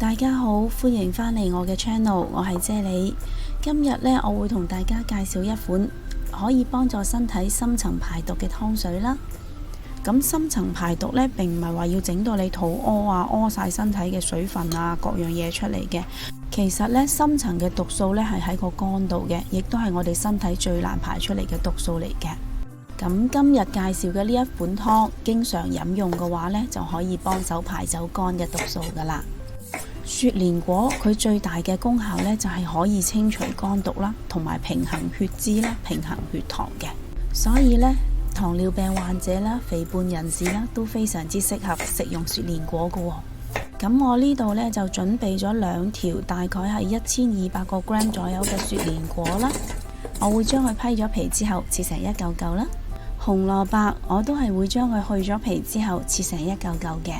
大家好，歡迎返嚟我嘅 channel， 我係啫喱。今日呢，我會同大家介紹一款可以幫助身體深層排毒嘅湯水啦。咁深層排毒呢，並唔係話要整到你肚屙啊，屙晒身體嘅水分啊，各樣嘢出嚟嘅。其實呢，深層嘅毒素呢係喺個肝度嘅，亦都係我哋身體最難排出嚟嘅毒素嚟嘅。咁今日介紹嘅呢一款湯，經常飲用嘅話呢，就可以幫手排走肝嘅毒素噶啦。雪蓮果佢最大嘅功效呢，就係可以清除肝毒啦，同埋平衡血脂啦，平衡血糖嘅。所以呢，糖尿病患者啦、肥胖人士啦，都非常之適合食用雪蓮果噶喎。咁我呢度呢，就準備咗2條，大概係1200個 gram 左右嘅雪蓮果啦。我會將佢批咗皮之後切成一嚿嚿啦。紅蘿蔔我都係會將佢去咗皮之後切成一嚿嚿嘅。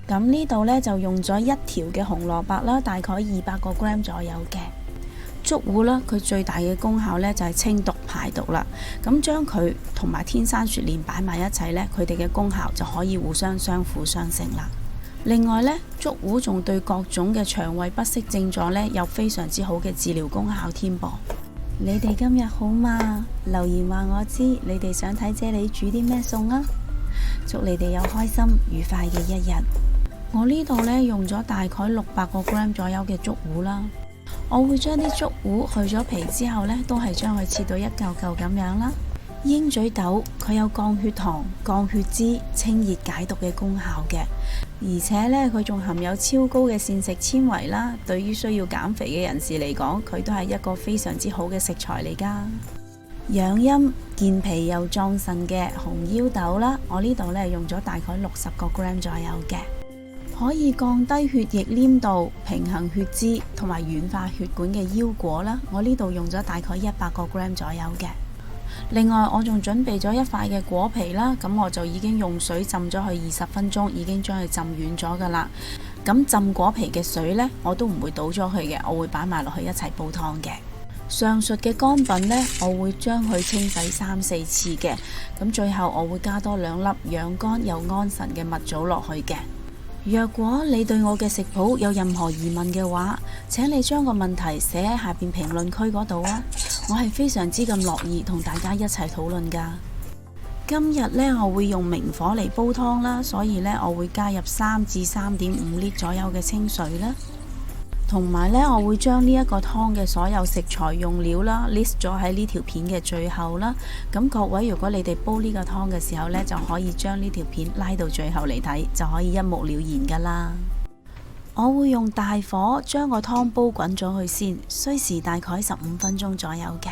咁呢度呢，就用咗1條嘅紅蘿蔔啦，大概200個 gram 左右嘅。竹胡啦，佢最大嘅功效呢，就係清毒排毒啦。咁將佢同埋天山雪蓮擺埋一齊呢，佢哋嘅功效就可以互相相輔相成啦。另外呢，竹胡仲對各種嘅腸胃不適症狀呢，有非常之好嘅治療功效添噃。你哋今日好嘛？留言話我知，你哋想睇啫喱煮啲咩餸啊？祝你哋有開心愉快嘅一日。我呢度呢，用咗大概600個 gram 左右嘅竹胡啦。我會將啲竹胡去咗皮之後呢，都係將佢切到一嚿嚿咁樣啦。鷹嘴豆佢有降血糖、降血脂、清熱解毒嘅功效嘅，而且呢，佢仲含有超高嘅膳食纖維啦。對於需要減肥嘅人士嚟講，佢都係一個非常之好嘅食材嚟噶。養陰健脾又壯腎嘅紅腰豆啦，我呢度呢，用咗大概60個 gram 左右嘅。可以降低血液黏度、平衡血脂同埋軟化血管嘅腰果啦，我呢度用咗大概100個 gram 左右嘅。另外我仲準備咗一塊嘅果皮啦，咁我就已經用水浸咗佢20分鐘，已經將佢浸軟咗噶啦。咁浸果皮嘅水呢，我都唔會倒咗佢嘅，我會擺埋落去一齊煲湯嘅。上述嘅乾品呢，我會將佢清洗3-4次嘅。咁最後我會加多2粒養肝又安神嘅蜜棗落去嘅。若果你對我嘅食譜有任何疑問嘅話，請你將個問題寫喺下邊評論區嗰度啊！我係非常之咁樂意同大家一齊討論噶。今日呢，我會用明火嚟煲湯啦，所以呢，我會加入3至3.5 litre左右嘅清水啦。同埋呢，我會將呢一個湯嘅所有食材用料啦 list 咗喺呢條片嘅最後啦。咁各位，如果你哋煲呢個湯嘅時候呢，就可以將呢條片拉到最後嚟睇，就可以一目了然噶啦。我會用大火將個湯煲滾咗去先，需時大概15分鐘左右嘅。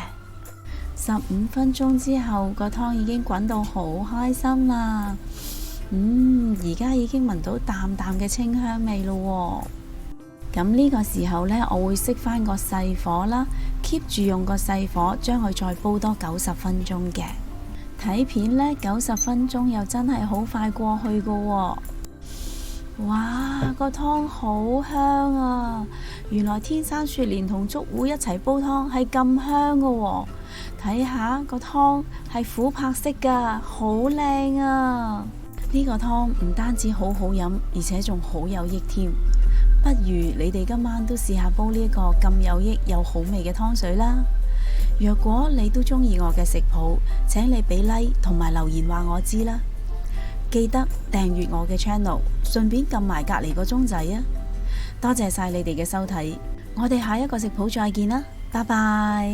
15分鐘之後，個湯已經滾到好開心啦。而家已經聞到淡淡嘅清香味咯喎。咁呢個時候呢，我會熄返個細火啦 ，keep 住用個細火將佢再煲多90分鐘嘅。睇片呢，90分鐘又真係好快過去噶喎。哇，個湯好香啊！原來天山雪蓮同竹胡一齊煲湯係咁香噶喎。睇下個湯係琥珀色噶，好靚啊！呢個湯唔單止好好飲，而且仲好有益添。不如你哋今晚都試下煲呢一個咁有益又好味嘅湯水啦。若果你都中意我嘅食譜，請你俾 like 同埋留言話我知啦。記得訂閱我嘅 channel， 順便撳埋隔籬個鐘仔啊！多謝晒你哋嘅收睇，我哋下一個食譜再見啦，拜拜。